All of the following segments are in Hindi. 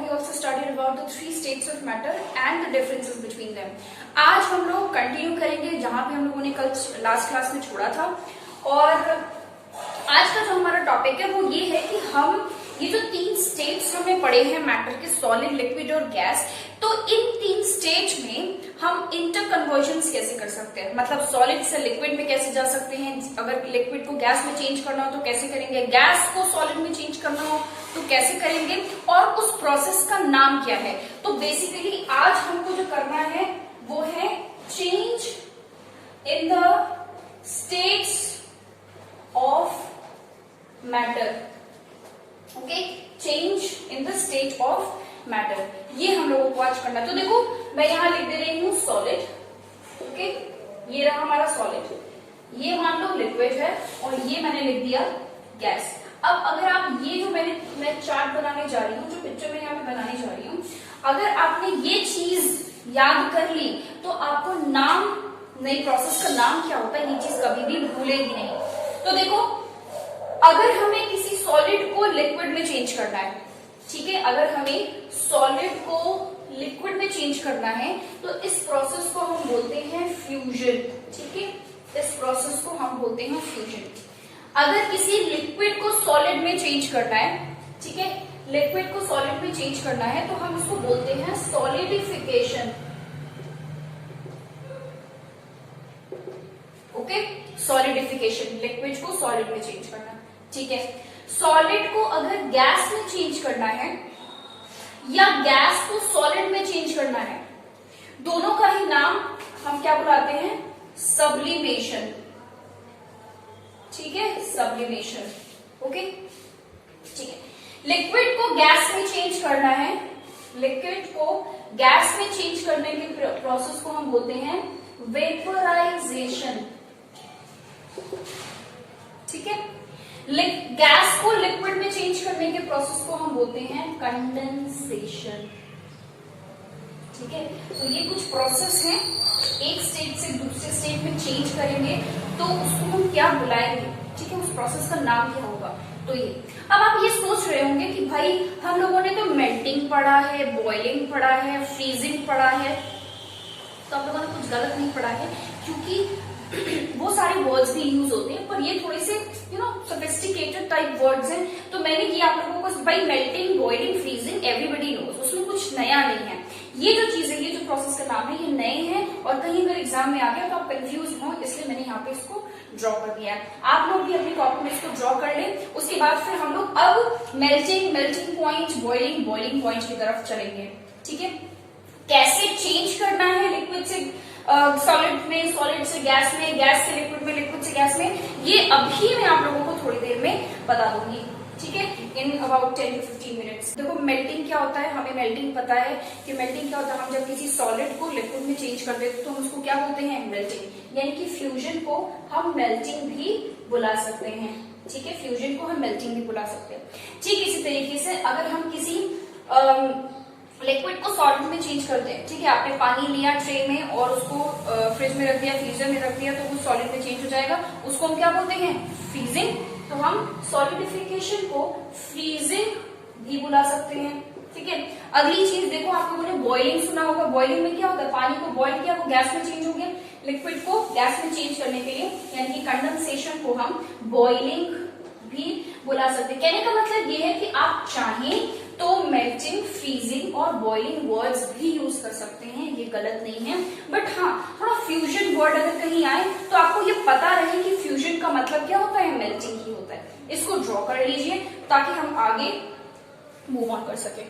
we also studied about the three states of matter and the differences between them. आज हम लोग कंटिन्यू करेंगे जहां पे हम लोगों ने कल लास्ट क्लास में छोड़ा था। और आज का जो हमारा टॉपिक है वो ये है कि हम ये जो तीन स्टेट्स हमें पढ़े हैं मैटर के, सॉलिड, लिक्विड और गैस, तो इन तीन स्टेज में हम इंटर कन्वर्जन्स कैसे कर सकते हैं, मतलब सॉलिड से लिक्विड में कैसे जा सकते हैं, अगर लिक्विड को गैस में चेंज करना हो तो कैसे करेंगे, गैस को सॉलिड में चेंज करना हो तो कैसे करेंगे, और उस प्रोसेस का नाम क्या है। तो बेसिकली आज हमको जो करना है वो है change in the states of matter. Okay, change in the state of matter, ये हम लोगों को आज करना है। तो देखो मैं यहां लिख दे रही हूं सॉलिड। ओके, ये रहा हमारा सॉलिड, ये मान लो लिक्विड है, और ये मैंने लिख दिया गैस। अब अगर आप ये जो मैं चार्ट बनाने जा रही हूँ, जो पिक्चर में यहाँ पे बनाने जा रही हूँ, अगर आपने ये चीज याद कर ली तो आपको नाम, नई प्रोसेस का नाम क्या होता है, ये चीज कभी भी भूलेगी नहीं। तो देखो, अगर हमें किसी सॉलिड को लिक्विड में चेंज करना है, ठीक है, अगर हमें सॉलिड को लिक्विड में चेंज करना है तो इस प्रोसेस को हम बोलते हैं फ्यूजन। ठीक है, इस प्रोसेस को हम बोलते हैं फ्यूजन। अगर किसी लिक्विड को सॉलिड में चेंज करना है, ठीक है, लिक्विड को सॉलिड में चेंज करना है तो हम उसको बोलते हैं सॉलिडिफिकेशन। ओके, सॉलिडिफिकेशन, लिक्विड को सॉलिड में चेंज करना। ठीक है, सॉलिड को अगर गैस में चेंज करना है या गैस को सॉलिड में चेंज करना है, दोनों का ही नाम हम क्या बुलाते हैं, सब्लिमेशन। ठीक है, सब्लिमेशन। ओके, ठीक है, लिक्विड को गैस में चेंज करना है, लिक्विड को गैस में चेंज करने के प्रोसेस को हम बोलते हैं वेपराइजेशन। ठीक है, गैस को लिक्विड में चेंज करने के प्रोसेस को हम बोलते हैं कंडेंसेशन। ठीक है, तो ये कुछ प्रोसेस हैं, एक स्टेट से दूसरे स्टेट में चेंज करेंगे तो उसको हम क्या बुलाएंगे, ठीक है, उस प्रोसेस का नाम क्या होगा। तो ये अब आप ये सोच रहे होंगे कि भाई हम लोगों ने तो मेल्टिंग पढ़ा है, बॉइलिंग पढ़ा है, फ्रीजिंग पढ़ा है, तो आप लोगों ने कुछ गलत नहीं पढ़ा है, क्योंकि वो सारे वर्ड्स भी यूज होते हैं, पर ये थोड़े से सोफिस्टिकेटेड टाइप वर्ड्स हैं। तो मैंने ये आप लोगों को भाई melting, boiling, freezing everybody knows, उसमें कुछ नया नहीं है। ये जो चीज है, ये जो प्रोसेस का नाम है, ये नए हैं और कहीं अगर एग्जाम में आ गया तो आप कंफ्यूज हो, इसलिए मैंने यहाँ पे इसको ड्रॉ कर दिया है। आप लोग भी अपनी कॉपी में इसको ड्रॉ कर लें। उसके बाद फिर हम लोग अब मेल्टिंग पॉइंट, बॉइलिंग पॉइंट की तरफ चलेंगे। ठीक है, कैसे चेंज करना है लिक्विड से सॉलिड में, सॉलिड से गैस में, गैस से लिक्विड में, लिक्विड से गैस में, ये अभी मैं आप लोगों को थोड़ी देर में बता दूंगी। ठीक है, इन अबाउट 10 to 15 मिनट्स। देखो मेल्टिंग क्या होता है, हमें मेल्टिंग पता है कि मेल्टिंग क्या होता है। हम जब किसी सॉलिड को लिक्विड में चेंज कर देते तो हम उसको क्या बोलते हैं, मेल्टिंग, यानी कि फ्यूजन को हम मेल्टिंग भी बुला सकते हैं। ठीक है, फ्यूजन को हम मेल्टिंग भी बुला सकते हैं। ठीक इसी तरीके से अगर हम किसी लिक्विड को सॉलिड में चेंज करते हैं, ठीक है, आपने पानी लिया ट्रे में और उसको फ्रिज में रख दिया, फ्रीजर में रख दिया, तो वो सॉलिड में चेंज हो जाएगा, उसको हम क्या बोलते हैं, फ्रीजिंग। तो हम सॉलिडिफिकेशन को फ्रीजिंग भी बुला सकते हैं। ठीक है, अगली चीज देखो, आप लोगों ने बॉइलिंग सुना होगा। बॉइलिंग में क्या होता है, पानी को बॉइल किया, वो गैस में चेंज हो गया, लिक्विड को गैस में चेंज करने के लिए, यानी कि कंडेंसेशन को हम बॉइलिंग भी बुला सकते हैं। कहने का मतलब ये है कि आप चाहें तो मेल्टिंग, फ्रीजिंग और बॉइलिंग वर्ड्स भी यूज कर सकते हैं, ये गलत नहीं है। बट हाँ, थोड़ा फ्यूजन वर्ड अगर कहीं आए तो आपको ये पता रहे कि फ्यूजन का मतलब क्या होता है, मेल्टिंग ही होता है। इसको ड्रॉ कर लीजिए ताकि हम आगे मूव ऑन कर सके।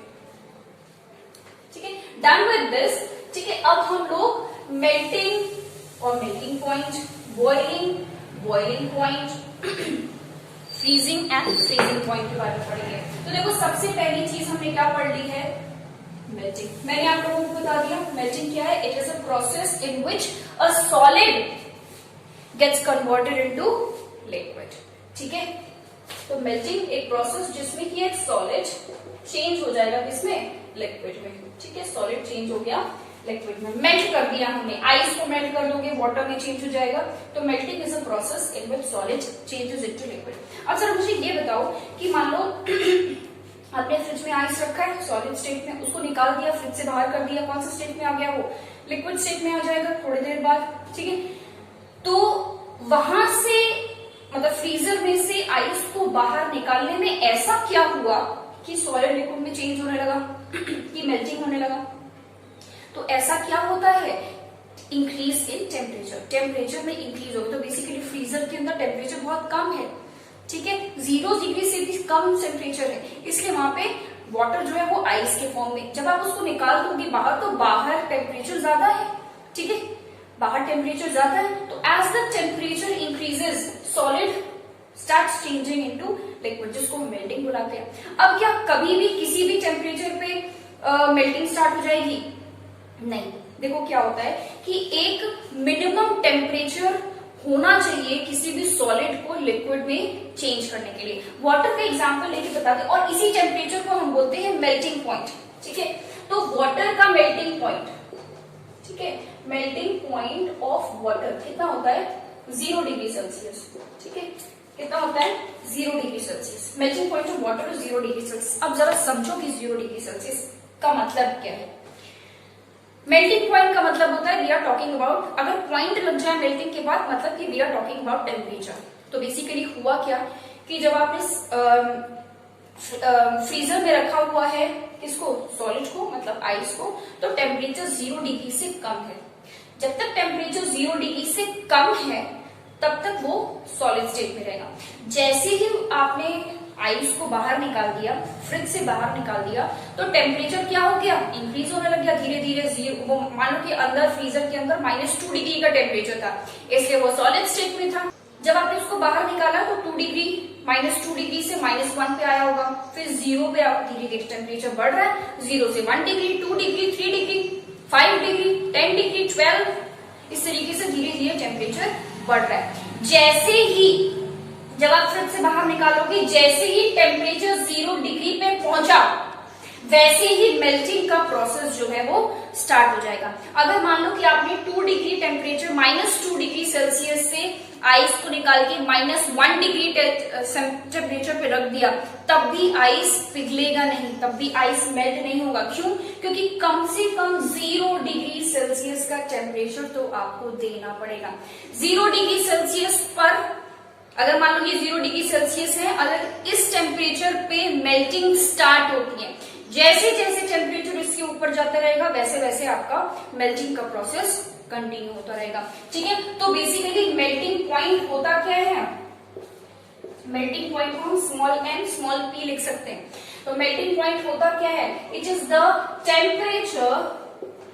ठीक है, डन विद दिस। ठीक है, अब हम लोग मेल्टिंग और melting point, boiling point, freezing and freezing point के बारे में पढ़ेंगे। तो देखो सबसे पहली चीज हमने क्या पढ़ ली है, मेल्टिंग। मैंने आप लोगों को बता दिया मेल्टिंग क्या है। It is a process in which a solid gets converted into liquid. ठीक है, तो मेल्टिंग एक प्रोसेस जिसमें कि एक सॉलिड चेंज हो जाएगा किसमें, लिक्विड में। ठीक है, सॉलिड चेंज हो गया लिक्विड में, मेल्ट कर दिया हमने, आइस को मेल्ट कर दोगे वाटर में चेंज हो जाएगा। तो melting is a process in which solid changes into liquid. अब सर मुझे ये बताओ कि मान लो आपने फ्रिज में आइस रखा है सॉलिड स्टेट में, उसको निकाल दिया, फ्रिज से बाहर कर दिया, कौन सा स्टेट में आ गया, वो लिक्विड स्टेट में आ जाएगा थोड़ी देर बाद, ठीक है। तो वहां से मतलब फ्रीजर में से आइस को बाहर निकालने में ऐसा क्या हुआ कि सॉलिड लिक्विड में चेंज होने लगा कि मेल्टिंग होने लगा। तो ऐसा क्या होता है, इंक्रीज इन टेम्परेचर, टेम्परेचर में इंक्रीज हो। तो बेसिकली फ्रीजर के अंदर टेम्परेचर बहुत कम है, ठीक है, 0 डिग्री से भी कम टेम्परेचर है, इसलिए वहां पे वाटर जो है वो आइस के फॉर्म में, जब आप उसको निकाल दोगे बाहर तो बाहर टेम्परेचर ज्यादा है, ठीक है, बाहर टेम्परेचर ज्यादा है। तो as the temperature increases solid starts changing into liquid, जिसको मेल्टिंग बुलाते हैं। अब क्या कभी भी किसी भी टेम्परेचर पे मेल्टिंग स्टार्ट हो जाएगी? नहीं। देखो क्या होता है कि एक मिनिमम टेम्परेचर होना चाहिए किसी भी सॉलिड को लिक्विड में चेंज करने के लिए। वाटर का एग्जांपल लेके बताते हैं, और इसी टेम्परेचर को हम बोलते हैं मेल्टिंग पॉइंट, ठीक है। तो वाटर का मेल्टिंग पॉइंट, ठीक है, मेल्टिंग पॉइंट ऑफ वाटर कितना होता है? 0 डिग्री सेल्सियस, ठीक है, कितना होता है? 0 degree Celsius. Melting point of water 0 degree Celsius. अब जरा समझो कि 0 डिग्री सेल्सियस का मतलब क्या है। मेल्टिंग पॉइंट का मतलब होता है वी आर टॉकिंग अबाउट, अगर पॉइंट लग जाए मेल्टिंग के बाद मतलब कि we are talking about temperature. तो बेसिकली हुआ क्या कि जब आपने फ्रीजर में रखा हुआ है किसको? सॉलिड को, मतलब आइस को, तो टेम्परेचर 0 डिग्री से कम है। जब तक टेम्परेचर 0 डिग्री से कम है तब तक वो सॉलिड स्टेट में रहेगा। जैसे ही आपने आइस को बाहर निकाल दिया, फ्रिज से बाहर निकाल दिया, तो टेम्परेचर क्या हो गया? इंक्रीज होने लग गया धीरे धीरे। 0, मान लो कि अंदर फ्रीजर के अंदर -2 डिग्री का टेम्परेचर था, इसलिए वो सॉलिड स्टेट में था। जब आपने उसको बाहर निकाला तो -2 डिग्री से -1 पे आया होगा, फिर 0 पे धीरे धीरे टेम्परेचर बढ़ रहा है, 0 से 1 degree, 2 degree, 3 degree, 5 degree, 10 degree, 12, इस तरीके से धीरे धीरे टेम्परेचर बढ़ रहा है। जैसे ही जब आप फ्रिज से बाहर निकालोगे, जैसे ही टेम्परेचर 0 डिग्री पे पहुंचा, वैसे ही मेल्टिंग का प्रोसेस जो है वो स्टार्ट हो जाएगा। अगर मान लो कि आपने 2 डिग्री टेम्परेचर, -2 डिग्री सेल्सियस से आइस को निकाल के -1 डिग्री टेम्परेचर पे रख दिया, तब भी आइस पिघलेगा नहीं, तब भी आइस मेल्ट नहीं होगा। क्यों? क्योंकि कम से कम 0 डिग्री सेल्सियस का टेम्परेचर तो आपको देना पड़ेगा। 0 डिग्री सेल्सियस पर अगर मान लो ये 0 डिग्री सेल्सियस है, अगर इस टेम्परेचर पे मेल्टिंग स्टार्ट होती है, जैसे जैसे टेम्परेचर इसके ऊपर जाता रहेगा वैसे वैसे आपका मेल्टिंग का प्रोसेस कंटिन्यू होता रहेगा, ठीक है। तो बेसिकली मेल्टिंग पॉइंट होता क्या है? मेल्टिंग पॉइंट को हम स्मॉल m स्मॉल p लिख सकते हैं। तो मेल्टिंग पॉइंट होता क्या है? इट इज द टेम्परेचर,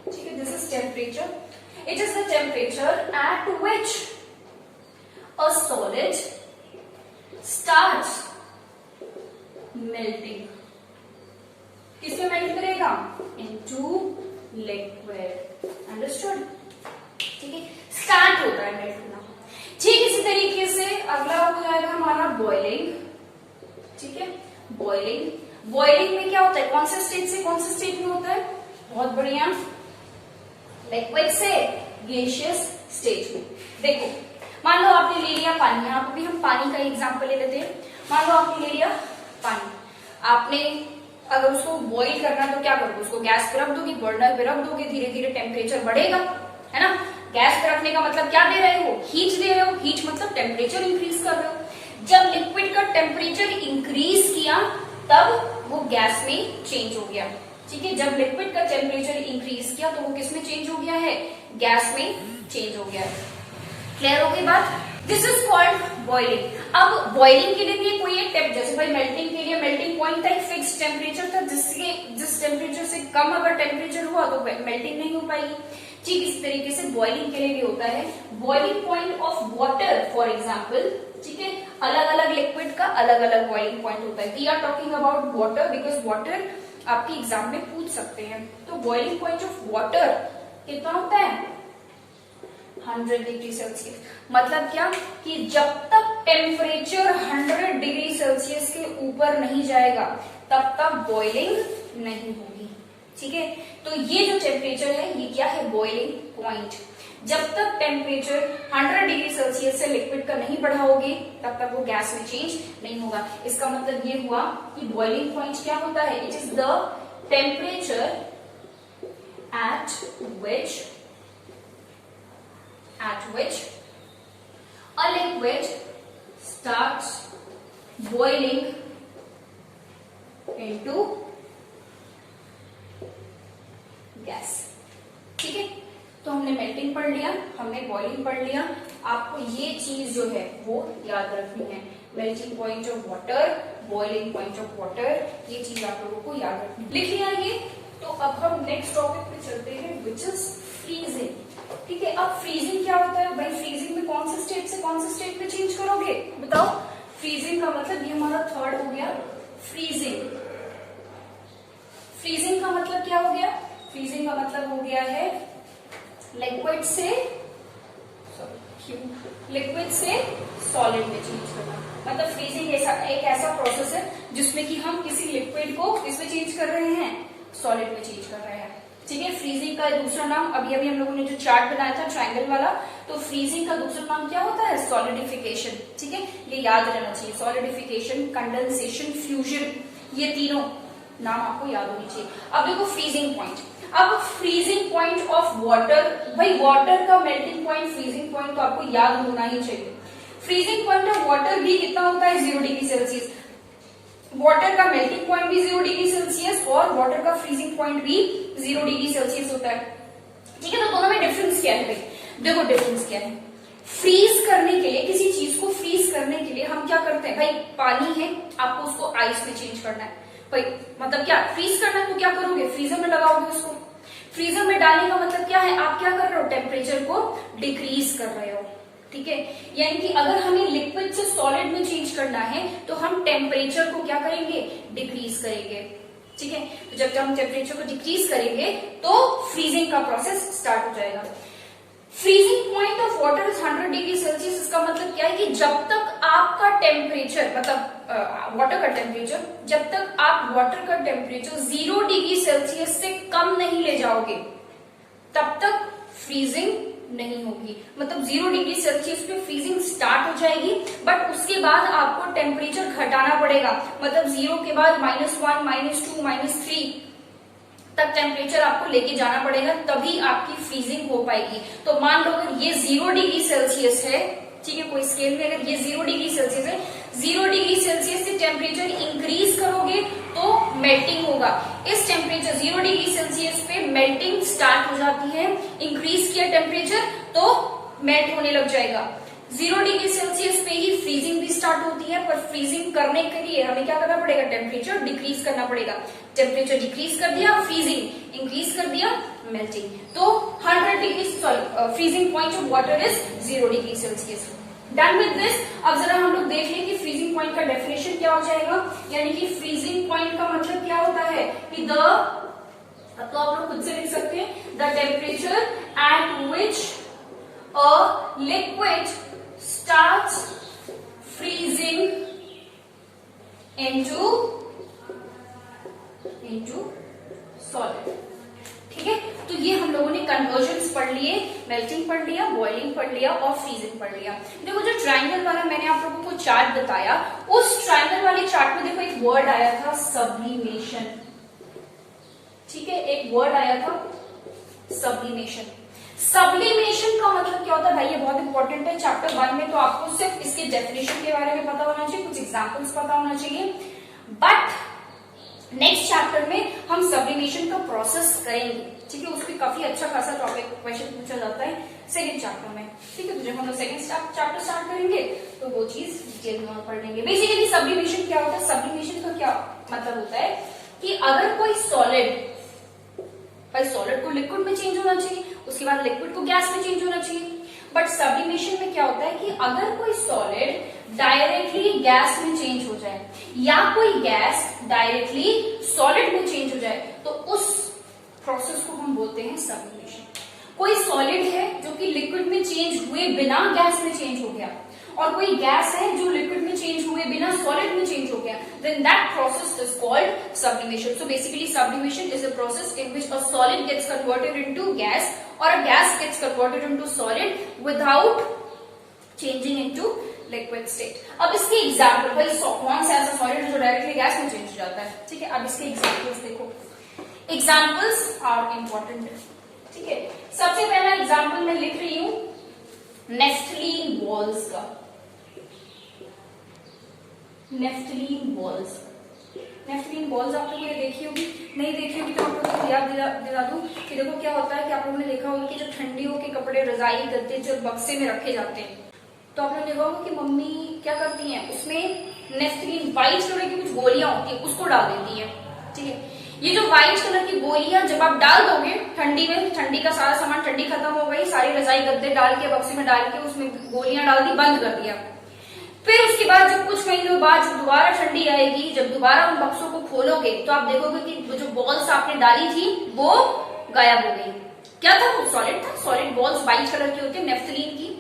ठीक है, this is temperature, it is the temperature at which a solid starts melting. किसमें मेल्ट करेगा? into liquid. Understood? ठीक है, स्टार्ट होता है मेल्ट होना। ठीक इसी तरीके से अगला हो जाएगा हमारा बॉइलिंग, ठीक है। बॉइलिंग में क्या होता है? कौन से स्टेट से कौन से स्टेट में होता है? बहुत बढ़िया, लिक्विड से गैसियस स्टेट में। देखो मान लो आपने ले लिया पानी, यहाँ पे भी हम पानी का एग्जांपल ले लेते हैं। मान लो आपने ले लिया पानी, आपने अगर उसको बॉईल करना है तो क्या करोगे? उसको गैस पे रख दोगे, बर्नर पे रख दोगे, धीरे धीरे टेम्परेचर बढ़ेगा, है ना। गैस पे रखने का मतलब क्या दे रहे हो? हीट दे रहे हो, हीट मतलब टेम्परेचर इंक्रीज कर रहे हो। जब लिक्विड का टेम्परेचर इंक्रीज किया तब वो गैस में चेंज हो गया, ठीक है। जब लिक्विड का टेम्परेचर इंक्रीज किया तो वो किस में चेंज हो गया है? गैस में चेंज हो गया है। क्लियर हो गई बात? This is called boiling. अब बॉइलिंग के लिए भी कोई एक टेप, जैसे भाई मेल्टिंग के लिए मेल्टिंग पॉइंट था, एक फिक्स टेम्परेचर था, जिस टेम्परेचर से कम अगर टेम्परेचर हुआ तो मेल्टिंग नहीं हो पाएगी। ठीक इस तरीके से बॉइलिंग के लिए भी होता है। Boiling point of water for example, ठीक है, अलग अलग लिक्विड का अलग अलग बॉइलिंग पॉइंट होता है। We are talking about water because water आपके एग्जाम में पूछ सकते हैं। तो बॉइलिंग पॉइंट ऑफ वाटर कितना होता है? 100 डिग्री सेल्सियस। मतलब क्या कि जब तक टेम्परेचर 100 डिग्री सेल्सियस के ऊपर नहीं जाएगा तब तक बॉइलिंग नहीं होगी, ठीक है। तो ये जो टेम्परेचर है ये क्या है? Boiling point. जब तक टेम्परेचर 100 डिग्री सेल्सियस सेल्सियस से लिक्विड का नहीं बढ़ाओगे तब तक वो गैस में चेंज नहीं होगा। इसका मतलब ये हुआ कि बॉइलिंग पॉइंट क्या होता है, it is the temperature at which a liquid starts boiling into gas. ठीक है, तो हमने मेल्टिंग पढ़ लिया, हमने बॉइलिंग पढ़ लिया। आपको ये चीज जो है वो याद रखनी है, melting point of water, boiling point of water, ये चीज आप लोगों को याद रखनी है। लिख लिया ये। तो अब हम नेक्स्ट टॉपिक पे चलते हैं, विच इज फ्रीजिंग। ठीक है, अब फ्रीजिंग क्या होता है भाई? फ्रीजिंग में कौन से स्टेट से कौन से स्टेट में चेंज करोगे बताओ? फ्रीजिंग का मतलब ये हमारा थर्ड हो गया, फ्रीजिंग। फ्रीजिंग का मतलब क्या हो गया? फ्रीजिंग का मतलब हो गया है लिक्विड से सॉलिड में चेंज करना। मतलब फ्रीजिंग एक ऐसा प्रोसेस है जिसमें कि हम किसी लिक्विड को इसमें चेंज कर रहे हैं, सॉलिड में चेंज कर रहे हैं। ठीक है, फ्रीजिंग का दूसरा नाम, अभी हम लोगों ने जो चार्ट बनाया था ट्रायंगल वाला, तो फ्रीजिंग का दूसरा नाम क्या होता है? सॉलिडिफिकेशन। ठीक है, ये याद रहना चाहिए, सॉलिडिफिकेशन, कंडेंसेशन, फ्यूजन, ये तीनों नाम आपको याद होनी चाहिए। अब देखो फ्रीजिंग पॉइंट। अब फ्रीजिंग पॉइंट ऑफ वाटर, भाई वाटर का मेल्टिंग पॉइंट, फ्रीजिंग पॉइंट तो आपको याद होना ही चाहिए। फ्रीजिंग पॉइंट ऑफ वाटर भी कितना होता है? 0 डिग्री सेल्सियस। वाटर का मेल्टिंग पॉइंट भी 0 डिग्री सेल्सियस और वाटर का फ्रीजिंग पॉइंट भी 0 डिग्री सेल्सियस होता है। ठीक है, तो दोनों में डिफरेंस क्या है भाई? देखो डिफरेंस क्या है। फ्रीज करने के लिए, किसी चीज को फ्रीज करने के लिए हम क्या करते हैं भाई? पानी है, आपको उसको आइस में चेंज करना है भाई, मतलब क्या फ्रीज करना है तो क्या करोगे? फ्रीजर में लगाओगे उसको। फ्रीजर में डालने का मतलब क्या है? आप क्या कर रहे हो? टेम्परेचर को डिक्रीज कर रहे हो। ठीक है, यानी कि अगर हमें लिक्विड से सॉलिड में चेंज करना है तो हम टेम्परेचर को क्या करेंगे? डिक्रीज करेंगे। ठीक है, तो जब हम टेम्परेचर को डिक्रीज करेंगे तो फ्रीजिंग का प्रोसेस स्टार्ट हो जाएगा। Freezing point of water is 100 degree Celsius. इसका मतलब क्या है कि जब तक आपका टेम्परेचर, मतलब वाटर का टेम्परेचर, जब तक आप वाटर का टेम्परेचर 0 डिग्री सेल्सियस से कम नहीं ले जाओगे तब तक फ्रीजिंग नहीं होगी। मतलब 0 डिग्री सेल्सियस पे फ्रीजिंग स्टार्ट हो जाएगी, बट उसके बाद आपको टेम्परेचर घटाना पड़ेगा। मतलब 0 के बाद -1, -2, -3 तक टेम्परेचर आपको लेके जाना पड़ेगा, तभी आपकी फ्रीजिंग हो पाएगी। तो मान लो अगर ये 0 डिग्री सेल्सियस है, ठीक है, कोई स्केल में अगर ये 0 डिग्री सेल्सियस है, 0 डिग्री सेल्सियस से टेम्परेचर इंक्रीज करोगे तो मेल्टिंग होगा। इस टेम्परेचर 0 डिग्री सेल्सियस पे मेल्टिंग स्टार्ट हो जाती है। इंक्रीज किया टेम्परेचर तो मेल्ट होने लग जाएगा। 0 डिग्री सेल्सियस पे ही फ्रीजिंग भी स्टार्ट होती है, पर फ्रीजिंग करने के लिए हमें क्या करना पड़ेगा? टेम्परेचर डिक्रीज करना पड़ेगा। टेम्परेचर डिक्रीज कर दिया फ्रीजिंग, इंक्रीज कर दिया मेल्टिंग। तो 100 degree freezing point of water is 0 degree Celsius. Done with this, अब जरा हम लोग देख लें कि फ्रीजिंग पॉइंट का डेफिनेशन क्या हो जाएगा। यानी कि फ्रीजिंग पॉइंट का मतलब क्या होता है कि तो आप लोग खुद से लिख सकते हैं, the temperature at which a liquid starts freezing into solid। ठीक है, तो ये हम लोगों ने कन्वर्जन्स पढ़ लिए, मेल्टिंग पढ़ लिया, बॉइलिंग पढ़ लिया और फ्रीजिंग पढ़ लिया। देखो जो ट्रायंगल वाला मैंने आप लोगों को चार्ट बताया, उस ट्रायंगल वाले चार्ट में देखो एक वर्ड आया था सब्लिमेशन। ठीक है, एक वर्ड आया था सब्लिमेशन। सब्लिमेशन का मतलब क्या होता है भाई? ये बहुत इंपॉर्टेंट है। चैप्टर 1 में तो आपको सिर्फ इसके डेफिनेशन के बारे में पता होना चाहिए, कुछ एग्जांपल्स पता होना चाहिए, बट नेक्स्ट चैप्टर में हम सब्लिमेशन का प्रोसेस करेंगे। ठीक है, उसमें काफी अच्छा खासा टॉपिक क्वेश्चन पूछा जाता है सेकंड चैप्टर में। ठीक है, तो जब हम लोग सेकंड चैप्टर स्टार्ट करेंगे तो वो चीज डिटेल में पढ़ लेंगे। बेसिकली सब्लिमेशन क्या होता है? सब्लिमेशन का क्या मतलब होता है कि अगर कोई सॉलिड, भाई सॉलिड को लिक्विड में चेंज होना चाहिए, उसके बाद लिक्विड को गैस में चेंज होना चाहिए, बट सब्लिमेशन में क्या होता है कि अगर कोई सॉलिड डायरेक्टली गैस में चेंज हो जाए या कोई गैस डायरेक्टली सॉलिड में चेंज हो जाए तो उस प्रोसेस को हम बोलते हैं सब्लिमेशन। कोई सॉलिड है जो कि लिक्विड में चेंज हुए बिना गैस में चेंज हो गया, और कोई गैस है जो लिक्विड में चेंज हुए बिना सॉलिड में चेंज हो गया, then that process is called sublimation. So basically sublimation is a process in which a solid gets converted into gas or a gas gets converted into solid without changing into liquid state. अब इसके एग्जाम्पल, भाई कौन सा ऐसा सॉलिड जो डायरेक्टली गैस में चेंज हो जाता है, ठीक है। अब इसके एग्जाम्पल्स देखो, एग्जाम्पल्स आर इंपॉर्टेंट, ठीक है। सबसे पहला एग्जाम्पल मैं लिख रही हूं नेफ्थलीन बॉल्स का। नेफ्थलीन बॉल्स, नेफ्थलीन बॉल्स आप लोगों ने देखी होगी, नहीं देखी होगी तो आप लोगों को याद दिला दूं कि देखो क्या होता है कि आप लोगों ने देखा होगा कि जब ठंडियों के कपड़े रजाई गद्दे जब बक्से में रखे जाते हैं तो आप लोगों ने देखा होगा कि मम्मी क्या करती हैं, उसमें नेफ्थलीन व्हाइट कलर की कुछ गोलियां होती है उसको डाल देती है, ठीक है। ये जो व्हाइट कलर की गोलियां जब आप डाल दोगे ठंडी में, ठंडी का सारा सामान, ठंडी खत्म हो गई, सारी रजाई गद्दे डाल के बक्से में डाल के उसमें गोलियां डाल दी, बंद कर दिया। फिर उसके बाद जब कुछ महीनों बाद जब दोबारा ठंडी आएगी, जब दोबारा उन बक्सों को खोलोगे तो आप देखोगे कि जो बॉल्स आपने डाली थी वो गायब हो गई। क्या था वो? सॉलिड था। सॉलिड बॉल्स व्हाइट कलर की होती है नेफ्थलीन की,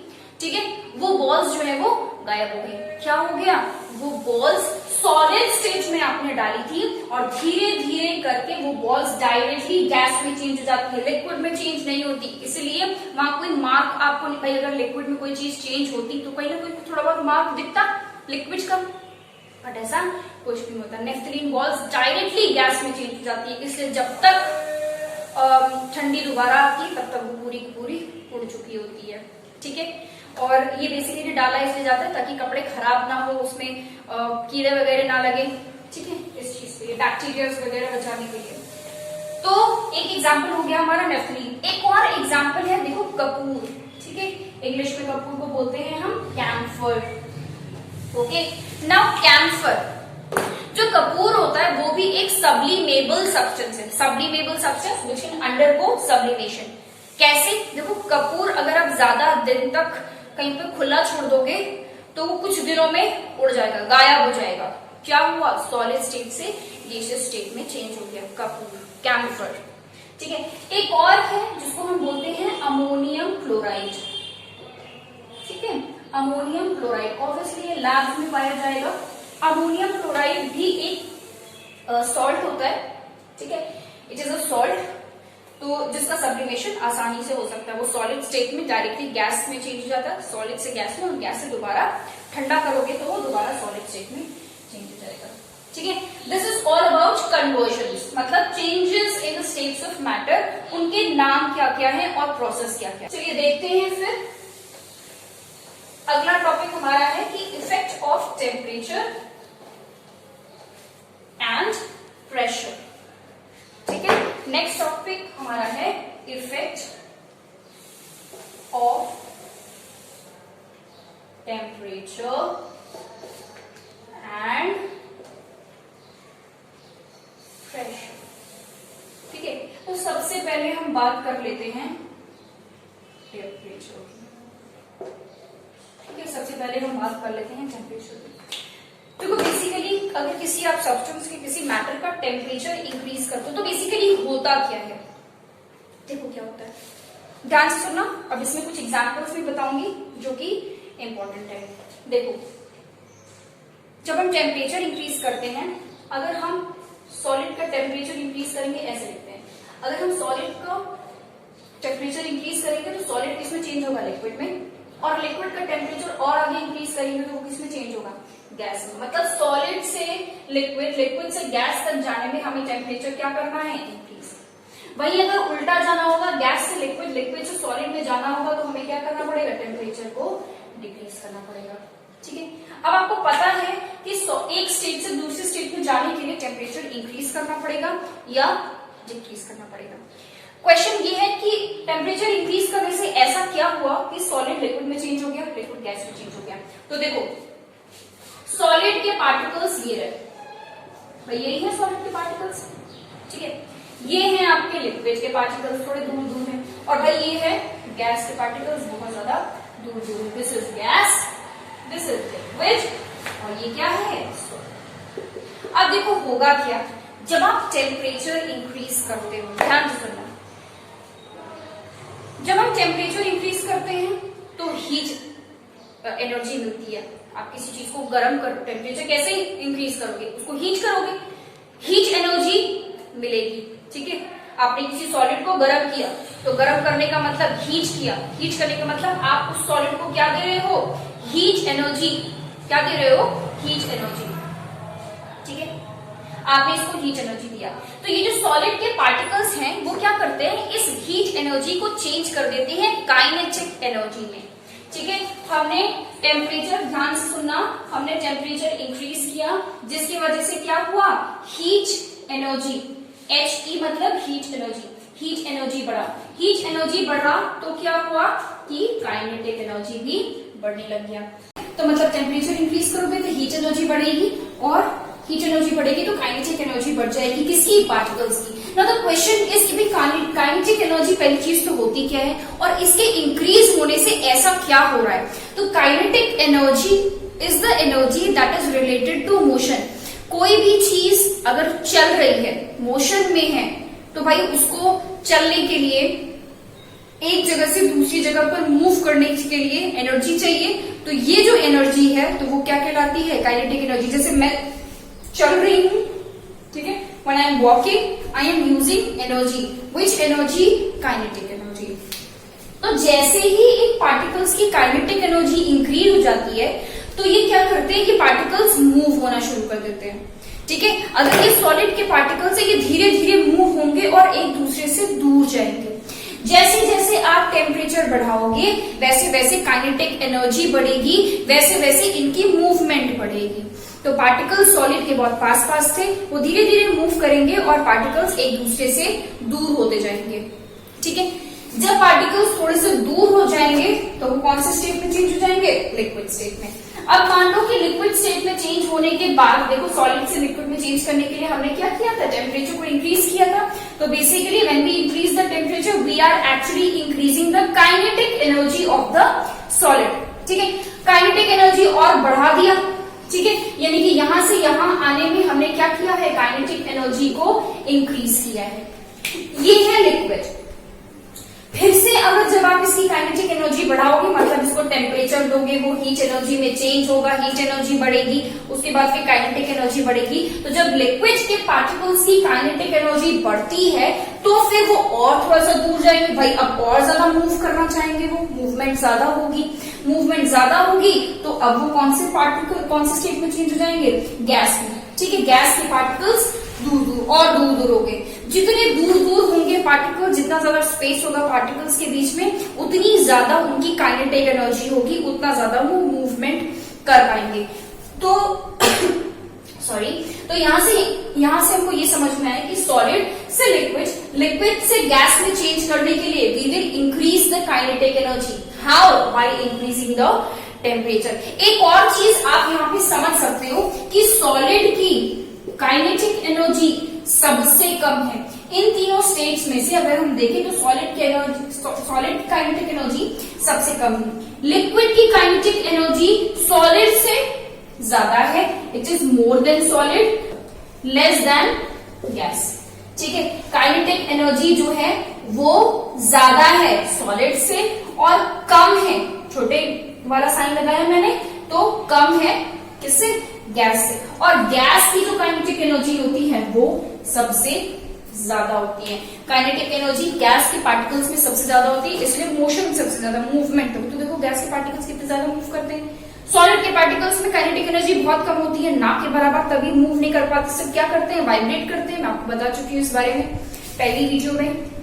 ठीक है। वो बॉल्स जो है वो गायब हो गई। क्या हो गया? वो बॉल्स सॉलिड स्टेट में आपने डाली थी और धीरे धीरे करके वो बॉल्स डायरेक्टली गैस में चेंज हो जाती है, लिक्विड में चेंज नहीं होती। इसलिए वहां कोई मार्क आपको नहीं, भाई अगर लिक्विड में कोई चीज चेंज होती तो कहीं ना कहीं थोड़ा बहुत मार्क दिखता लिक्विड का, बट ऐसा कुछ भी नहीं होता। नेफ्थलीन बॉल्स डायरेक्टली गैस में चेंज हो जाती है, इसलिए जब तक ठंडी दोबारा आती तब तक वो पूरी की पूरी उड़ चुकी होती है, ठीक है। और ये बेसिकली डाला इसलिए जाता है ताकि कपड़े खराब ना हो, उसमें कीड़े वगैरह ना लगे, ठीक है, इस चीज के लिए, बैक्टीरिया वगैरह बचाने के लिए। तो एक एग्जाम्पल हो गया हमारा नेफ्थलीन। एक और एग्जाम्पल है, देखो कपूर, ठीक है। इंग्लिश में कपूर को बोलते हैं हम कैम्फर, ओके। नाउ कैम्फर, जो कपूर होता है वो भी एक सब्लिमेबल सब्सटेंस है, sublimable substance which can undergo sublimation. कैसे? देखो कपूर अगर आप ज्यादा दिन तक कहीं पे खुला छोड़ दोगे तो वो कुछ दिनों में उड़ जाएगा, गायब हो जाएगा। क्या हुआ? सॉलिड स्टेट से गैसियस स्टेट में चेंज हो गया कपूर, कैम्फर, ठीक है। एक और है जिसको हम बोलते हैं अमोनियम क्लोराइड, ठीक है। अमोनियम क्लोराइड ऑब्वियसली ये लैब में पाया जाएगा। अमोनियम क्लोराइड भी एक सॉल्ट होता है, ठीक है। इट इज अ सॉल्ट, तो जिसका सब्लिमेशन आसानी से हो सकता है। वो सॉलिड स्टेट में डायरेक्टली गैस में चेंज हो जाता है, सॉलिड से गैस में, और गैस से दोबारा ठंडा करोगे तो वो दोबारा सॉलिड स्टेट में चेंज हो जाएगा, ठीक है। This is all about conversion, मतलब changes in the states of matter, उनके नाम क्या क्या है और प्रोसेस क्या क्या। चलिए देखते हैं फिर अगला टॉपिक हमारा है कि effect of temperature and pressure, ठीक है। नेक्स्ट टॉपिक हमारा है effect of temperature and pressure, ठीक है। तो सबसे पहले हम बात कर लेते हैं टेम्परेचर की, ठीक है। सबसे पहले हम बात कर लेते हैं टेम्परेचर की। देखो बेसिकली अगर किसी आप सब्सटेंस के किसी मैटर का टेम्परेचर इंक्रीज करते हो तो बेसिकली होता क्या है, देखो क्या होता है, ध्यान से सुनना। अब इसमें कुछ एग्जांपल्स भी बताऊंगी जो कि इंपॉर्टेंट है। देखो जब हम टेम्परेचर इंक्रीज करते हैं, अगर हम सॉलिड का टेम्परेचर इंक्रीज करेंगे, ऐसे लिखते हैं, अगर हम सॉलिड का टेम्परेचर इंक्रीज करेंगे तो सॉलिड किसमें चेंज होगा? लिक्विड में। और लिक्विड का टेम्परेचर और आगे इंक्रीज करेंगे तो वो किसमें चेंज होगा? गैस में। मतलब सॉलिड से लिक्विड, लिक्विड से गैस तक जाने में हमें टेम्परेचर क्या करना है? इंक्रीज। वहीं अगर उल्टा जाना होगा, गैस से लिक्विड, लिक्विड से सॉलिड में जाना होगा तो हमें क्या करना पड़ेगा? टेम्परेचर को डिक्रीज करना पड़ेगा, ठीक है। अब आपको पता है कि एक स्टेट से दूसरी स्टेट में जाने के लिए टेम्परेचर इंक्रीज करना पड़ेगा या डिक्रीज करना पड़ेगा। क्वेश्चन ये है कि टेम्परेचर इंक्रीज करने से ऐसा क्या हुआ कि सॉलिड लिक्विड में चेंज हो गया, लिक्विड गैस में चेंज हो गया। तो देखो सॉलिड के पार्टिकल्स ये रहे, भाई यही है सॉलिड के पार्टिकल्स, ठीक है। ये हैं आपके लिक्विड के पार्टिकल्स, थोड़े दूर दूर हैं, और भाई ये है गैस के पार्टिकल्स, बहुत ज्यादा दूर दूर है। This is gas, this is liquid, और ये क्या है? सॉलिड। अब देखो होगा क्या जब आप टेम्परेचर इंक्रीज करते हो, ध्यान से सुनना। जब हम टेम्परेचर इंक्रीज करते हैं तो हीट एनर्जी मिलती है। आप किसी चीज को गर्म करो, टेम्परेचर कैसे इंक्रीज करोगे? उसको हीट करोगे, हीट एनर्जी मिलेगी, ठीक है। आपने किसी सॉलिड को गर्म किया तो गर्म करने का मतलब हीट किया, हीट करने का मतलब आप उस सॉलिड को क्या दे रहे हो, हीट एनर्जी। क्या दे रहे हो, हीट एनर्जी। ठीक है, आपने इसको हीट एनर्जी दिया। तो ये जो सॉलिड के पार्टिकल्स हैं वो क्या करते हैं, इस हीट एनर्जी को चेंज कर देते हैं काइनेटिक एनर्जी में। ठीक है, हमने टेम्परेचर, ध्यान से सुनना, हमने टेम्परेचर इंक्रीज किया जिसकी वजह से क्या हुआ, हीट एनर्जी, He मतलब हीट एनर्जी, हीट एनर्जी बढ़ा। हीट एनर्जी बढ़ा तो क्या हुआ कि काइनेटिक एनर्जी भी बढ़ने लग गया। तो मतलब टेम्परेचर इंक्रीज करोगे तो हीट एनर्जी बढ़ेगी, और हीट एनर्जी बढ़ेगी तो काइनेटिक एनर्जी बढ़ जाएगी, किसकी, पार्टिकल्स की। नाउ द क्वेश्चन इज कि काइनेटिक एनर्जी पहली चीज तो होती क्या है, और इसके इंक्रीज होने से ऐसा क्या हो रहा है। तो kinetic energy is the energy that is related to motion. कोई भी चीज अगर चल रही है, मोशन में है, तो भाई उसको चलने के लिए, एक जगह से दूसरी जगह पर मूव करने के लिए एनर्जी चाहिए। तो ये जो एनर्जी है तो वो क्या कहलाती है, काइनेटिक एनर्जी। जैसे मैं चल रही हूं, ठीक है, when I am walking, I am using energy. Which energy? Kinetic energy. तो जैसे ही इन पार्टिकल्स की काइनेटिक एनर्जी इंक्रीज हो जाती है तो ये क्या करते हैं, ये पार्टिकल्स मूव होना शुरू कर देते हैं। ठीक है, अगर ये सॉलिड के पार्टिकल्स है ये धीरे धीरे मूव होंगे और एक दूसरे से दूर जाएंगे। जैसे जैसे आप टेम्परेचर बढ़ाओगे वैसे वैसे काइनेटिक एनर्जी बढ़ेगी, वैसे वैसे इनकी मूवमेंट बढ़ेगी। तो पार्टिकल्स सॉलिड के बहुत पास पास थे, वो धीरे धीरे मूव करेंगे और पार्टिकल्स एक दूसरे से दूर होते जाएंगे। ठीक है, जब पार्टिकल्स थोड़े से दूर हो जाएंगे तो वो कौन से स्टेट में चेंज हो जाएंगे, लिक्विड स्टेट में। अब मान लो कि लिक्विड स्टेट में चेंज होने के बाद, देखो सॉलिड से लिक्विड में चेंज करने के लिए हमने क्या किया था, टेम्परेचर को इंक्रीज किया था। तो basically when we increase the temperature we are actually increasing the kinetic energy of the solid. ठीक है, काइनेटिक एनर्जी और बढ़ा दिया। ठीक है, यानी कि यहां से यहां आने में हमने क्या किया है, काइनेटिक एनर्जी को इंक्रीज किया है। ये है लिक्विड। फिर से अगर जब आप इसकी काइनेटिक एनर्जी बढ़ाओगे, मतलब इसको टेम्परेचर दोगे, वो हीट एनर्जी में चेंज होगा, हीट एनर्जी बढ़ेगी, उसके बाद फिर काइनेटिक एनर्जी बढ़ेगी। तो जब लिक्विड के पार्टिकल्स की काइनेटिक एनर्जी बढ़ती है तो फिर वो और थोड़ा सा दूर जाएंगे, भाई अब और ज्यादा मूव करना चाहेंगे, वो मूवमेंट ज्यादा होगी। मूवमेंट ज्यादा होगी तो अब वो कौन से पार्टिकल, कौन से स्टेट में चेंज हो जाएंगे, गैस में। ठीक है, गैस के पार्टिकल्स दूर दूर और दूर दूर होंगे। जितने दूर दूर होंगे पार्टिकल, जितना ज्यादा स्पेस होगा पार्टिकल्स के बीच में, उतनी ज्यादा उनकी काइनेटिक एनर्जी होगी, उतना ज्यादा वो मूवमेंट कर पाएंगे। तो सॉरी, तो यहां से हमको ये समझ में आया कि सॉलिड से लिक्विड, लिक्विड से गैस में चेंज करने के लिए we will increase the kinetic energy. How? By increasing the temperature. एक और चीज आप यहाँ पे समझ सकते हो कि सॉलिड की काइनेटिक एनर्जी सबसे कम है। इन तीनों स्टेट्स में से अगर हम देखें तो सॉलिड की काइनेटिक एनर्जी सबसे कम है। लिक्विड की काइनेटिक एनर्जी सॉलिड से ज्यादा है, it is more than solid, less than gas. ठीक है, काइनेटिक एनर्जी जो है वो ज्यादा है सॉलिड से और कम है, छोटे वाला साइन लगाया मैंने, तो कम है किससे, गैस से। और गैस की जो काइनेटिक एनर्जी होती है वो सबसे ज्यादा होती है। काइनेटिक एनर्जी गैस के पार्टिकल्स में सबसे ज्यादा होती है, इसलिए मोशन सबसे ज्यादा, मूवमेंट। तो देखो गैस के पार्टिकल्स कितने ज्यादा मूव करते हैं। सॉलिड के पार्टिकल्स में काइनेटिक एनर्जी बहुत कम होती है, ना के बराबर, तभी मूव नहीं कर पाते। सब क्या करते हैं, वाइब्रेट करते हैं। मैं आपको बता चुकी हूँ इस बारे में पहली वीडियो में।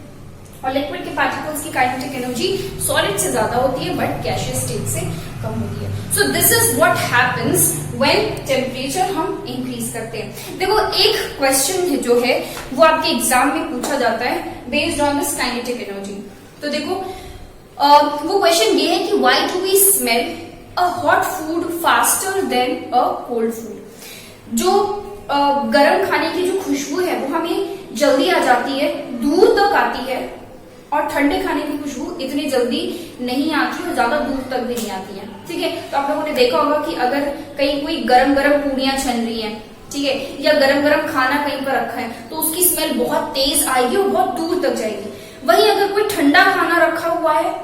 और लिक्विड के पार्टिकल्स की काइनेटिक एनर्जी सॉलिड से ज्यादा होती है बट गैसियस स्टेट से कम होती है। So this is what happens when temperature हम इंक्रीज करते हैं। देखो एक क्वेश्चन जो है वो आपके एग्जाम में पूछा जाता है based on this kinetic energy. तो देखो वो क्वेश्चन ये है कि why do we smell a hot food faster than a cold food. जो गर्म खाने की जो खुशबू है वो हमें जल्दी आ जाती है, दूर तक आती है, और ठंडे खाने की खुशबू इतनी जल्दी नहीं आती और ज्यादा दूर तक भी नहीं आती है। ठीक है, तो आप लोगों ने देखा होगा कि अगर कहीं कोई गरम गरम पूड़ियां छन रही हैं, ठीक है, या गरम गरम खाना कहीं पर रखा है तो उसकी स्मेल बहुत तेज आएगी और बहुत दूर तक जाएगी। वहीं अगर कोई ठंडा खाना रखा हुआ है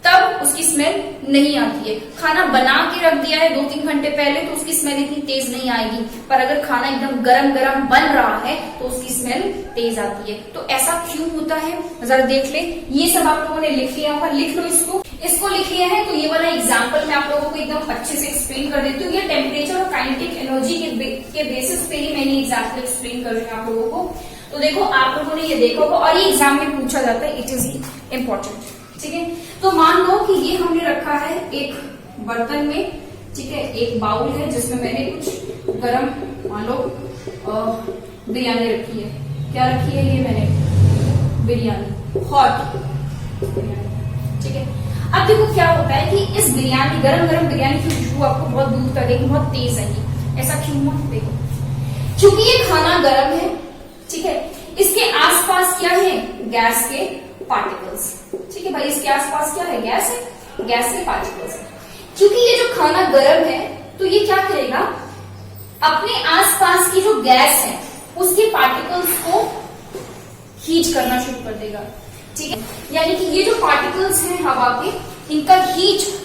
तब उसकी स्मेल नहीं आती है। खाना बना के रख दिया है 2-3 घंटे पहले तो उसकी स्मेल इतनी तेज नहीं आएगी, पर अगर खाना एकदम गरम गरम बन रहा है तो उसकी स्मेल तेज आती है। तो ऐसा क्यों होता है जरा देख ले। ये सब आप लोगों ने लिख लिया होगा, लिख लो इसको लिख लिया है। तो ये वाला एग्जाम्पल मैं आप लोगों को एकदम अच्छे से एक्सप्लेन कर देती हूँ। ये टेम्परेचर और काइनेटिक एनर्जी के बेसिस पे ही मैंने एग्जाम्पल एक्सप्लेन कर रही हूँ आप लोगों को। तो देखो आप लोगों ने ये देखा होगा और ये एग्जाम में पूछा जाता है, इट इज इम्पोर्टेंट। ठीक है, तो मान लो कि ये हमने रखा है एक बर्तन में, ठीक है, एक बाउल है जिसमें मैंने कुछ गरम मान लो बिरयानी रखी है। क्या रखी है ये मैंने? बिरयानी, हॉट बिरयानी। ठीक है, अब देखो क्या होता है कि इस बिरयानी गरम बिरयानी की खुशबू आपको बहुत दूर तक आएगी, बहुत तेज आएगी। ऐसा क्यों हुआ? देखो, क्योंकि ये खाना गरम है, ठीक है, इसके आसपास क्या है? गैस के पार्टिकल्स। ठीक है भाई, इसके आसपास क्या है? गैस है, गैस के पार्टिकल्स है। क्योंकि ये जो खाना गर्म है तो ये क्या करेगा? अपने आसपास की जो गैस है उसके पार्टिकल्स को हीट करना शुरू कर देगा। ठीक है, यानी कि ये जो पार्टिकल्स हैं हवा के, इनका हीट,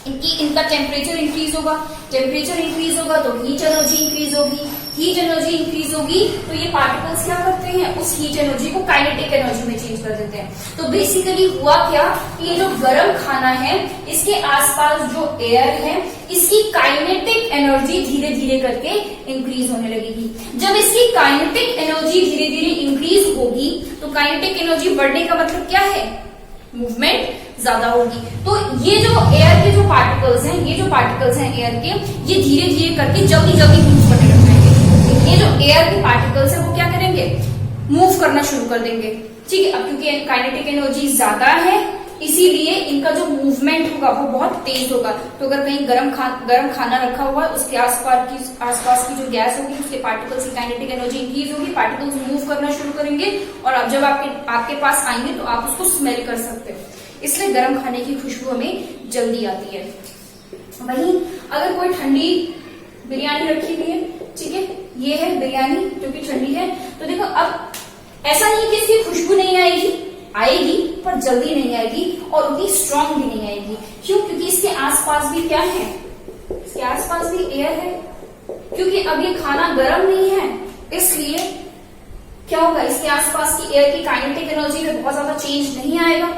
इनका टेम्परेचर इंक्रीज होगा। टेम्परेचर इंक्रीज होगा तो हीट एनर्जी इंक्रीज होगी। हीट एनर्जी इंक्रीज होगी तो ये पार्टिकल्स क्या करते हैं? उस हीट एनर्जी को काइनेटिक एनर्जी में चेंज कर देते हैं। तो बेसिकली हुआ क्या कि ये जो गर्म खाना है इसके आसपास जो एयर है इसकी काइनेटिक एनर्जी धीरे धीरे करके इंक्रीज होने लगेगी। जब इसकी काइनेटिक एनर्जी धीरे धीरे इंक्रीज होगी तो काइनेटिक एनर्जी बढ़ने का मतलब क्या है? मूवमेंट ज्यादा होगी। तो ये जो एयर के जो पार्टिकल्स हैं, ये जो पार्टिकल्स हैं एयर के, ये धीरे धीरे करके जल्दी जल्दी मूव करने लग जाएंगे। ये जो एयर के पार्टिकल्स हैं वो क्या करेंगे? मूव करना शुरू कर देंगे। ठीक है, अब क्योंकि काइनेटिक एनर्जी ज्यादा है इसीलिए इनका जो मूवमेंट होगा वो बहुत तेज होगा। तो अगर कहीं गरम खाना रखा हुआ है उसके आसपास की जो गैस होगी उसके पार्टिकल्स की काइनेटिक एनर्जी इंक्रीज होगी, पार्टिकल्स मूव करना शुरू करेंगे और अब जब आपके पास आएंगे तो आप उसको स्मेल कर सकते हैं। इसलिए गर्म खाने की खुशबू हमें जल्दी आती है। वहीं अगर कोई ठंडी बिरयानी रखी हुई है, ठीक है, ये है बिरयानी जो कि ठंडी है, तो देखो अब ऐसा नहीं कि इसकी खुशबू नहीं आएगी पर जल्दी नहीं आएगी और उतनी स्ट्रांग भी नहीं आएगी। क्यों? क्योंकि इसके आसपास भी क्या है? इसके आसपास भी एयर है। क्योंकि अब ये खाना गर्म नहीं है इसलिए क्या होगा? इसके आसपास की एयर की काइनेटिक एनर्जी में बहुत ज्यादा चेंज नहीं आएगा।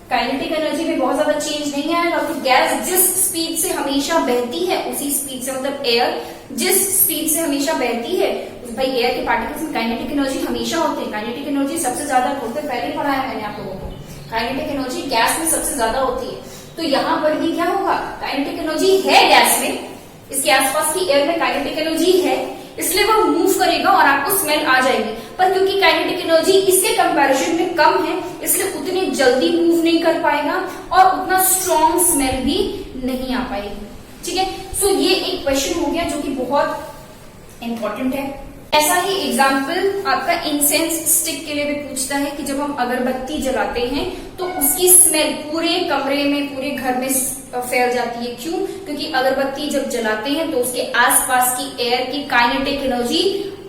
काइनेटिक एनर्जी में बहुत ज्यादा चेंज नहीं आएगा तो गैस जिस स्पीड से हमेशा बहती है उसी स्पीड से, मतलब एयर जिस स्पीड से हमेशा बहती है, भाई एयर के पार्टिकल्स में काइनेटिक एनर्जी हमेशा होते हैं। काइनेटिक एनर्जी सबसे ज्यादा होते हैं, पहले पढ़ाया मैंने आप लोगों को, काइनेटिक एनर्जी गैस में सबसे ज्यादा होती है। तो यहाँ पर भी क्या होगा? काइनेटिक एनर्जी है गैस में, इसके आसपास की एयर में काइनेटिक एनर्जी है इसलिए वो मूव करेगा और आपको स्मेल आ जाएगी। पर क्योंकि काइनेटिक एनर्जी इसके कंपैरिजन में कम है इसलिए उतनी जल्दी मूव नहीं कर पाएगा और उतना स्ट्रॉन्ग स्मेल भी नहीं आ पाएगी। ठीक है, सो ये एक क्वेश्चन हो गया जो कि बहुत इंपॉर्टेंट है। ऐसा ही एग्जाम्पल आपका इंसेंस स्टिक के लिए भी पूछता है कि जब हम अगरबत्ती जलाते हैं तो उसकी स्मेल पूरे कमरे में, पूरे घर में फैल जाती है। क्यों? क्योंकि अगरबत्ती जब जलाते हैं तो उसके आसपास की एयर की काइनेटिक एनर्जी,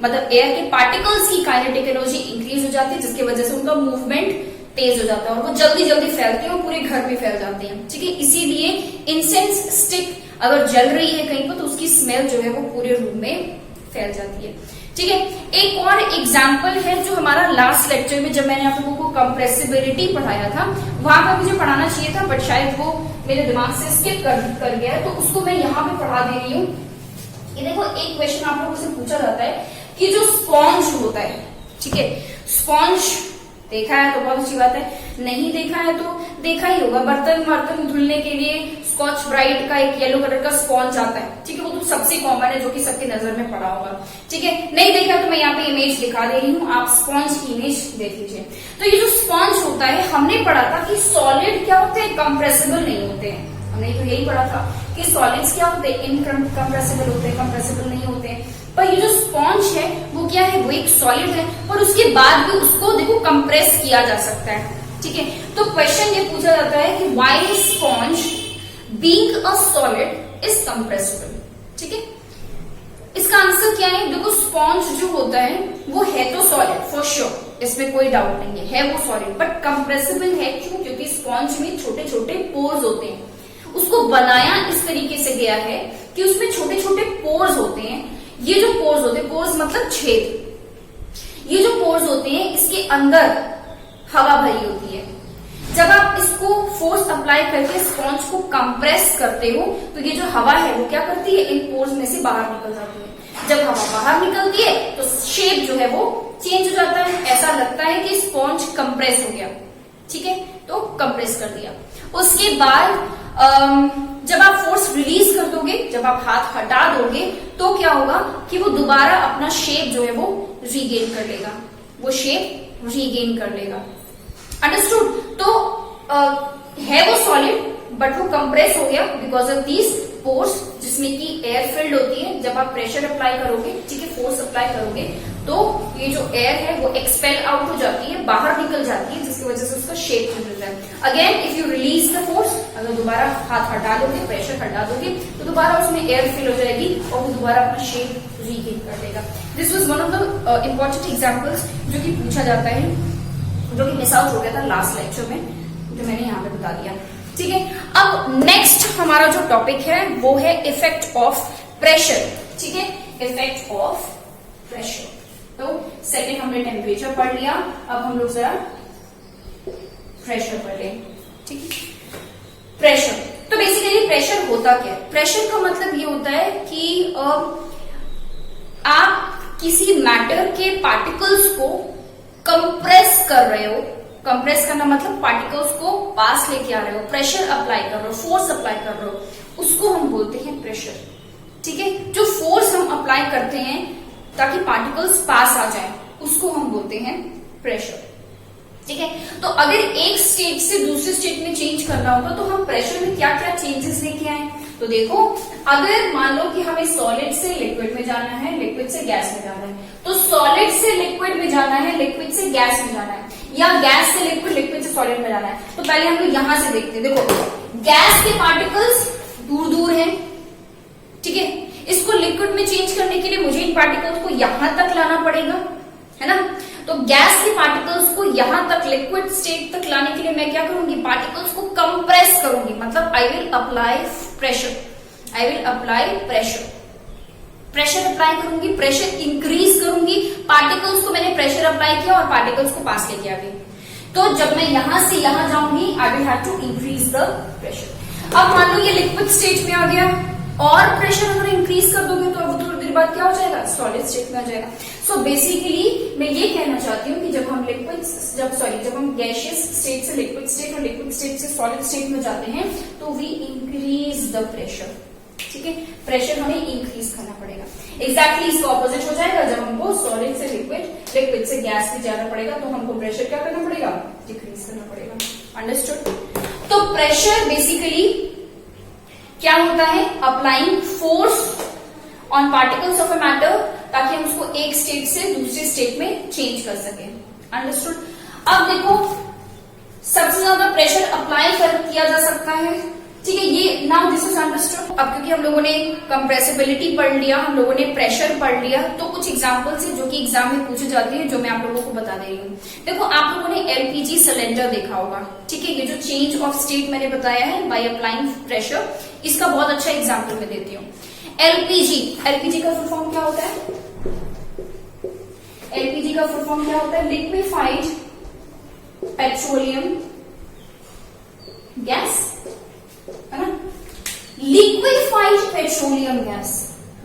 मतलब एयर के पार्टिकल्स की काइनेटिक एनर्जी इंक्रीज हो जाती है जिसकी वजह से उनका मूवमेंट तेज हो जाता है और वो जल्दी जल्दी फैलते हैं और पूरे घर में फैल जाते हैं। ठीक है, इसीलिए इंसेंस स्टिक अगर जल रही है कहीं पर तो उसकी स्मेल जो है वो पूरे रूम में फैल जाती है। ठीक है, एक और एग्जाम्पल है जो हमारा लास्ट लेक्चर में जब मैंने आप लोगों को कंप्रेसिबिलिटी पढ़ाया था वहां पर मुझे पढ़ाना चाहिए था बट शायद वो मेरे दिमाग से स्किप कर गया है, तो उसको मैं यहाँ पे पढ़ा दे रही हूँ। ये देखो, एक क्वेश्चन आप लोगों से पूछा जाता है कि जो स्पॉन्ज होता है, ठीक है, स्पॉन्ज देखा है तो बहुत अच्छी बात है, नहीं देखा है तो देखा ही होगा। बर्तन धुलने के लिए स्कॉच ब्राइट का एक येलो कलर का स्पॉन्ज आता है। ठीक है, वो तो सबसे कॉमन है जो कि सबके नजर में पड़ा होगा। ठीक है, नहीं देखा तो मैं यहाँ पे इमेज दिखा दे रही हूँ, आप स्पॉन्ज की इमेज देख लीजिए। तो ये जो स्पॉन्ज होता है हमने पढ़ा था कि सॉलिड क्या होते हैं? कंप्रेसिबल नहीं होते हैं। हमने तो यही पढ़ा था कि सॉलिड्स क्या होते हैं? इनकम्प्रेसिबल होते हैं, कंप्रेसिबल नहीं होते हैं। पर ये जो स्पॉन्ज है वो क्या है? वो एक सॉलिड है और उसके बाद भी उसको देखो कंप्रेस किया जा सकता है। ठीक है, तो क्वेश्चन ये पूछा जाता है कि why sponge being a solid is compressible. ठीक है, इसका आंसर क्या है? देखो, स्पॉन्ज जो होता है वो है तो सॉलिड फॉर श्योर, इसमें कोई डाउट नहीं है वो सॉलिड, बट कंप्रेसिबल है। क्यों? क्योंकि स्पॉन्ज में छोटे छोटे पोर्स होते हैं। उसको बनाया इस तरीके से गया है कि उसमें छोटे छोटे पोर्स होते हैं। ये जो पोर्स होते हैं, पोर्स मतलब छेद, ये जो पोर्स होते हैं इसके अंदर हवा भरी होती है। जब आप इसको फोर्स अप्लाई करके स्पॉन्ज को कंप्रेस करते हो तो ये जो हवा है वो क्या करती है, इन पोर्स में से बाहर निकल जाती है। जब हवा बाहर निकलती है तो शेप जो है वो चेंज हो जाता है, ऐसा लगता है कि स्पॉन्ज कंप्रेस हो गया। ठीक है, तो कंप्रेस कर दिया। उसके बाद जब आप फोर्स रिलीज कर दोगे, जब आप हाथ हटा दोगे तो क्या होगा कि वो दोबारा अपना शेप जो है वो रीगेन कर लेगा, वो शेप रीगेन कर लेगा। अंडरस्टूड? तो है वो सॉलिड बट वो कंप्रेस हो गया बिकॉज ऑफ दीज पोर्स जिसमें कि एयर फिल्ड होती है। जब आप प्रेशर अप्लाई करोगे, ठीक है, फोर्स अप्लाई करोगे तो ये जो एयर है वो एक्सपेल आउट हो जाती है, बाहर निकल जाती है, जिसकी वजह से उसका शेप मिलता है। Again if you release the force, अगर दोबारा हाथ हटा दोगे, प्रेशर हटा दोगे तो दोबारा उसमें एयर फिल हो जाएगी और वो दोबारा अपना शेप रीगेन कर देगा। This was one of the important examples जो कि पूछा जाता है, जो कि मिस आउट हो गया था लास्ट लेक्चर में, जो मैंने यहाँ पे बता दिया। ठीक है, अब नेक्स्ट हमारा जो टॉपिक है वो है इफेक्ट ऑफ प्रेशर। ठीक है, इफेक्ट ऑफ प्रेशर। तो सेकंड हमने टेम्परेचर पढ़ लिया, अब हम लोग जरा प्रेशर पढ़ लें। ठीक है, प्रेशर। तो बेसिकली प्रेशर होता क्या है? प्रेशर का मतलब ये होता है कि आप किसी मैटर के पार्टिकल्स को कंप्रेस कर रहे हो। कंप्रेस करना मतलब पार्टिकल्स को पास लेके आ रहे हो, प्रेशर अप्लाई कर रहे हो, फोर्स अप्लाई कर रहे हो, उसको हम बोलते हैं प्रेशर। ठीक है, जो फोर्स हम अप्लाई करते हैं ताकि पार्टिकल्स पास आ जाए उसको हम बोलते हैं प्रेशर। ठीक है, तो अगर एक स्टेट से दूसरे स्टेट में चेंज करना होगा तो हम प्रेशर में क्या क्या चेंजेस लेके आए। तो देखो, अगर मान लो कि हमें सॉलिड से लिक्विड में जाना है, लिक्विड से गैस में जाना है, तो सॉलिड से लिक्विड में जाना है, लिक्विड से गैस में जाना है, या गैस से लिक्विड, लिक्विड से सॉलिड में जाना है। तो पहले हम लोग यहां से देखते हैं। देखो, गैस के पार्टिकल्स दूर दूर हैं, ठीक है, इसको लिक्विड में चेंज करने के लिए मुझे इन पार्टिकल्स को यहां तक लाना पड़ेगा, है ना। तो गैस के पार्टिकल्स को यहां तक लिक्विड स्टेट तक लाने के लिए मैं क्या करूंगी, पार्टिकल्स को कंप्रेस करूंगी, मतलब I will apply pressure, I will apply pressure, pressure apply करूंगी, प्रेशर इंक्रीज करूंगी। पार्टिकल्स को मैंने प्रेशर अप्लाई किया और पार्टिकल्स को पास लेके आ गई। तो जब मैं यहां से यहां जाऊंगी, I will have to increase the pressure. अब मान लो ये लिक्विड स्टेट में आ गया और प्रेशर अगर इंक्रीज कर दोगे तो अब थोड़ी देर बाद क्या हो जाएगा, सॉलिड स्टेट में आ जाएगा। सो बेसिकली मैं ये कहना चाहती हूँ कि जब हम जब हम गैसियस स्टेट से लिक्विड स्टेट और लिक्विड स्टेट से सॉलिड स्टेट में जाते हैं तो वी इंक्रीज द प्रेशर। ठीक है, प्रेशर हमें इंक्रीज करना पड़ेगा। एग्जैक्टली इसका ऑपोजिट हो जाएगा, जब हमको सॉलिड से लिक्विड, लिक्विड से गैस में जाना पड़ेगा तो हमको प्रेशर क्या करना पड़ेगा, डिक्रीज करना पड़ेगा। अंडरस्टूड? तो प्रेशर बेसिकली क्या होता है, applying force on particles of a matter ताकि हम उसको एक स्टेट से दूसरे स्टेट में चेंज कर सकें। अंडरस्टूड? अब देखो, सबसे ज्यादा प्रेशर अप्लाई किया जा सकता है, ठीक है, ये नाउ दिस इज अंडरस्टूड। अब क्योंकि हम लोगों ने कंप्रेसिबिलिटी पढ़ लिया, हम लोगों ने प्रेशर पढ़ लिया, तो कुछ एग्जांपल्स है जो कि एग्जाम में पूछे जाते हैं, जो मैं आप लोगों को बता दे रही हूँ। देखो, आप लोगों ने एलपीजी सिलेंडर देखा होगा, ठीक है, ये जो चेंज ऑफ स्टेट मैंने बताया है बाय अप्लाइंग प्रेशर, इसका बहुत अच्छा एग्जाम्पल मैं देती हूँ। एलपीजी, एलपीजी का फुल फॉर्म क्या होता है, एलपीजी का फुल फॉर्म क्या होता है, लिक्विफाइड पेट्रोलियम गैस, है ना। लिक्विफाइड पेट्रोलियम गैस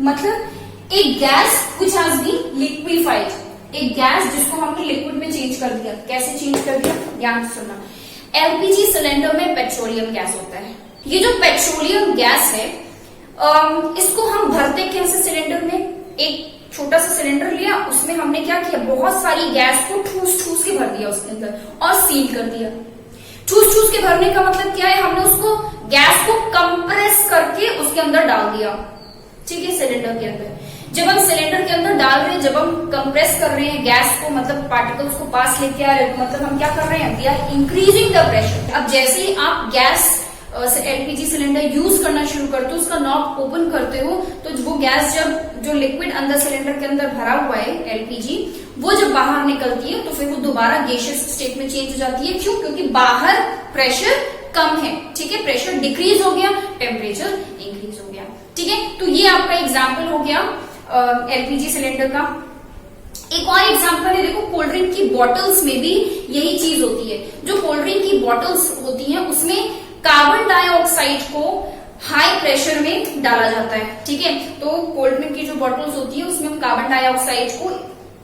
मतलब एक gas which has been liquefied, एक गैस जिसको हमने लिक्विड में चेंज कर दिया। कैसे चेंज कर दिया, ध्यान से सुनना। एलपीजी सिलेंडर में पेट्रोलियम गैस होता है। ये जो पेट्रोलियम गैस है, इसको हम भरते कैसे सिलेंडर में, एक छोटा सा सिलेंडर लिया, उसमें हमने क्या किया, बहुत सारी गैस को ठूस ठूस के भर दिया उसके अंदर और सील कर दिया। ठूस ठूस के भरने का मतलब क्या है, हमने उसको गैस को कंप्रेस करके उसके अंदर डाल दिया, ठीक है, सिलेंडर के अंदर। जब हम सिलेंडर के अंदर डाल रहे हैं, जब हम कंप्रेस कर रहे हैं गैस को, मतलब पार्टिकल्स को पास लेके आ रहे हैं, मतलब हम क्या कर रहे हैं, we are increasing the pressure. अब जैसे ही आप गैस एलपीजी सिलेंडर यूज करना शुरू करते हो, उसका नॉब ओपन करते हो, तो वो गैस जब जो लिक्विड अंदर सिलेंडर के अंदर भरा हुआ है एलपीजी, वो जब बाहर निकलती है तो फिर वो दोबारा गैसियस स्टेट में चेंज हो जाती है। क्यों? क्योंकि बाहर प्रेशर कम है, ठीक है, प्रेशर डिक्रीज हो गया, टेम्परेचर इंक्रीज हो गया, ठीक है। तो ये आपका एग्जाम्पल हो गया एलपीजी सिलेंडर का। एक और एग्जांपल है, देखो कोल्ड ड्रिंक की बॉटल्स में भी यही चीज होती है। जो कोल्ड ड्रिंक की बॉटल्स होती हैं उसमें कार्बन डाइऑक्साइड को हाई प्रेशर में डाला जाता है, ठीक है। तो कोल्ड ड्रिंक की जो बॉटल्स होती है उसमें हम कार्बन डाइऑक्साइड को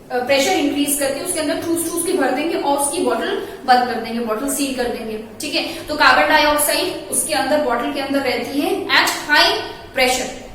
प्रेशर इंक्रीज करके उसके अंदर ठूस के भर देंगे और उसकी बॉटल बंद कर देंगे, बॉटल सील कर देंगे, ठीक है। तो कार्बन डाइऑक्साइड उसके अंदर बॉटल के अंदर रहती है एट हाई प्रेशर।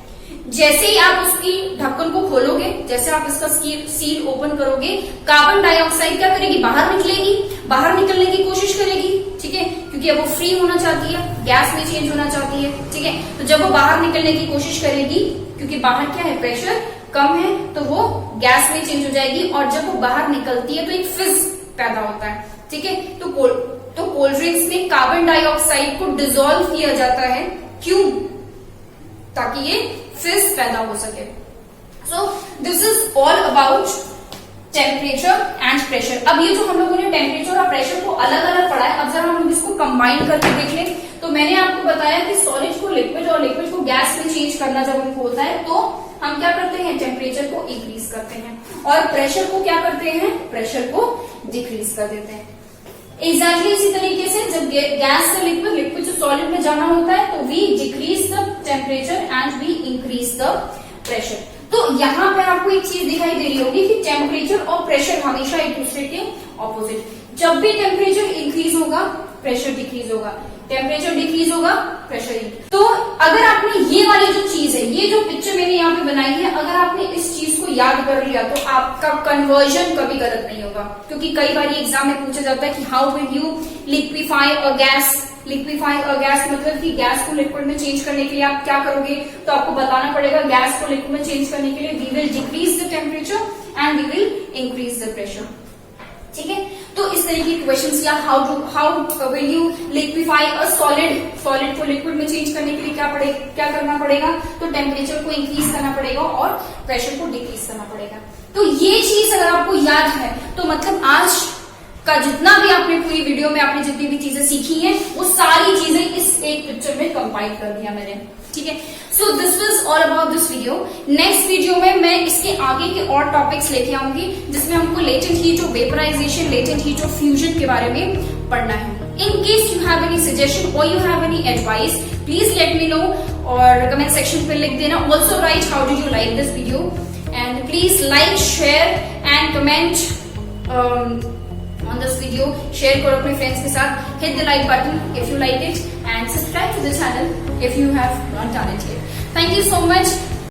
जैसे ही आप उसकी ढक्कन को खोलोगे, जैसे आप इसका सील ओपन करोगे, कार्बन डाइऑक्साइड क्या करेगी? बाहर निकलेगी, बाहर निकलने की कोशिश करेगी, ठीक है, क्योंकि अब वो फ्री होना चाहती है, गैस में चेंज होना चाहती है, ठीक है। तो जब वो बाहर निकलने की कोशिश करेगी, क्योंकि बाहर क्या है, प्रेशर कम है, तो वो गैस में चेंज हो जाएगी और जब वो बाहर निकलती है तो एक फिज पैदा होता है, ठीक है। तो कोल्ड ड्रिंक्स में कार्बन डाइऑक्साइड को डिसॉल्व किया जाता है, क्यों? ताकि ये फिज पैदा हो सके। So this is all about temperature and pressure. अब ये जो हम लोगों ने टेम्परेचर और प्रेशर को अलग अलग पढ़ा है, अब जरा हम लोग इसको कंबाइन करके देख लें। तो मैंने आपको बताया कि सॉलिड को लिक्विड और लिक्विड को गैस में चेंज करना जब हमको होता है तो हम क्या करते हैं? टेम्परेचर को इंक्रीज करते हैं और प्रेशर को क्या करते हैं? प्रेशर को डिक्रीज कर देते हैं। एग्जैक्टली इसी तरीके से जब गैस से लिक्विड, लिक्विड से सॉलिड में जाना होता है तो we decrease the temperature and we increase the pressure. तो यहाँ पर आपको एक चीज दिखाई दे रही होगी कि टेम्परेचर और प्रेशर हमेशा एक दूसरे के ऑपोजिट। जब भी टेम्परेचर इंक्रीज होगा प्रेशर डिक्रीज होगा, टेम्परेचर डिक्रीज होगा प्रेशर इंक्रीज। तो अगर आपने ये वाली जो चीज है, ये जो पिक्चर मैंने यहाँ पे बनाई है, अगर आपने इस चीज को याद कर लिया तो आपका कन्वर्जन कभी गलत नहीं होगा। क्योंकि कई बार एग्जाम में पूछा जाता है कि how will you liquefy a gas. Liquefy a gas मतलब कि गैस को लिक्विड में चेंज करने के लिए आप क्या करोगे? तो आपको बताना पड़ेगा गैस को लिक्विड में चेंज करने के लिए we will decrease the temperature and we will increase the pressure, ठीक है। तो इस तरीके के क्वेश्चंस या how will you liquefy a solid को लिक्विड में चेंज करने के लिए क्या करना पड़ेगा? तो टेम्परेचर को इंक्रीज करना पड़ेगा और प्रेशर को डिक्रीज करना पड़ेगा। तो ये चीज अगर आपको याद है तो मतलब आज का जितना भी आपने पूरी वीडियो में आपने जितनी भी चीजें सीखी हैं वो सारी चीजें इस एक पिक्चर में कंपाइल कर दिया मैंने, ठीक है। So this was all about this video. Next video में मैं इसके आगे के और टॉपिक्स लेके आऊंगी जिसमें हमको latent heat of vaporization, latent heat of fusion के बारे में पढ़ना है। In case you have any suggestion और you have any advice, please let me know और कमेंट सेक्शन पे लिख देना। Also write how did you like this video and please like, share and comment on this video, share करो अपने friends के साथ, hit the like button if you like it and subscribe to the channel if you have not done it yet. Thank you so much.